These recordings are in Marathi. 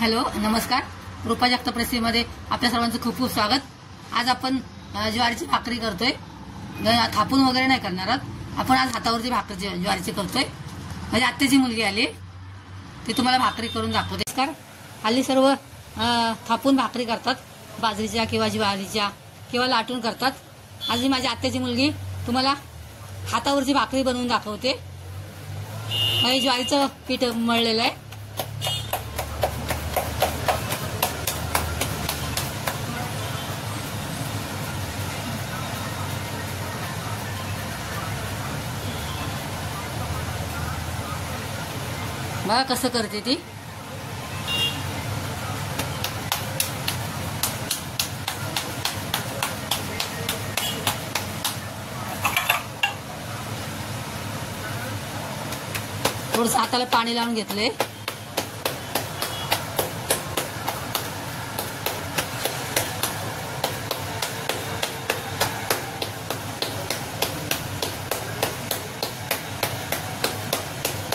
हॅलो, नमस्कार. रूपा जगताप रेसिपीमध्ये आपल्या सर्वांचं खूप खूप स्वागत. आज आपण ज्वारीची भाकरी करतोय. थापून वगैरे नाही करणार आहोत आपण. आज हातावरची भाकरी ज्वारीची करतोय. माझी आत्याची मुलगी आली, ती तुम्हाला भाकरी करून दाखवते. नमस्कार. हल्ली सर्व थापून भाकरी करतात, बाजरीच्या किंवा ज्वारीच्या किंवा लाटून करतात. आज माझी आत्याची मुलगी तुम्हाला हातावरची भाकरी बनवून दाखवते. ज्वारीचं पीठ मळलेलं आहे. बघा कसं करते ती. थोडंसं हाताला पाणी लावून घेतले.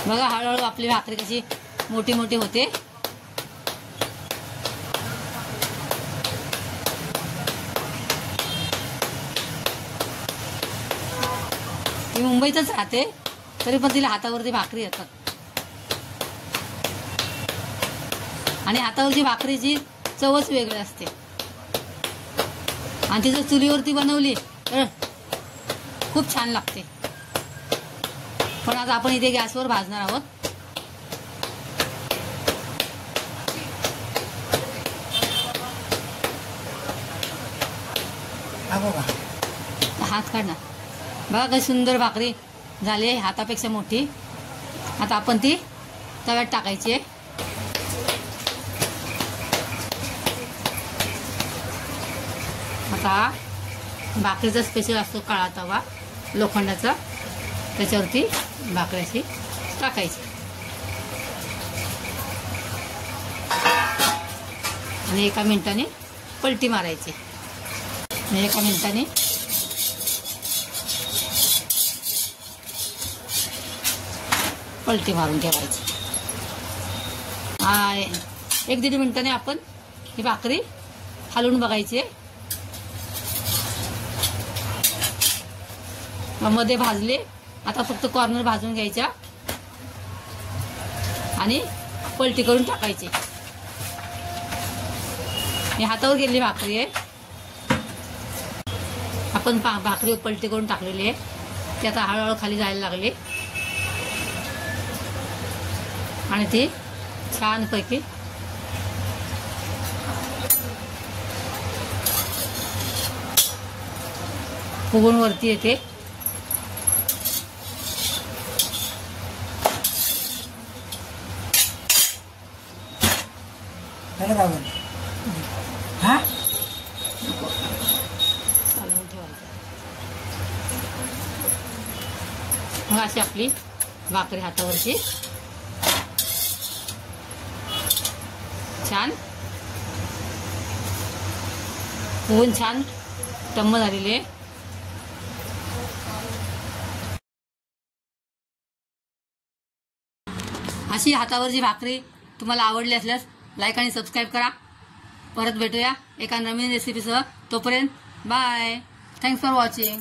बघा हळूहळू आपली भाकरी कशी मोठी मोठी होते. ती मुंबईतच राहते, तरी पण तिला हातावरती भाकरी येतात. आणि हातावरची भाकरीची चवच वेगळी असते. आणि ती जर चुलीवरती बनवली तर खूप छान लागते. पण आज आपण इथे गॅसवर भाजणार आहोत. हात काढणार. बघा कशी सुंदर भाकरी झाली, हातापेक्षा मोठी. आता आपण ती तव्यात टाकायची आहे. आता भाकरीचा स्पेशल असतो काळा तवा लोखंडाचा, त्याच्यावरती भाकरी अशी टाकायची आणि एका मिनिटाने पलटी मारायची. एका मिनिटाने पलटी मारून ठेवायची. एक दीड मिनिटाने आपण ही भाकरी हलवून बघायची. मध्ये भाजले. आता फक्त कॉर्नर भाजून घ्यायच्या आणि पलटी करून टाकायची. ही हातावर गेलेली भाकरी आहे. आपण भाकरी पलटी करून टाकलेली आहे. ती आता हळूहळू खाली जायला लागली आणि ती छानपैकी फुगून वरती येते. मग अशी आपली भाकरी हातावरची छान फुगून छान टम्म झालेली आहे. अशी हातावरची भाकरी तुम्हाला आवडली असल्यास लाईक आणि सबस्क्राईब करा. परत भेटूया एका नवीन रेसिपीसह. तोपर्यंत बाय. Thanks for watching.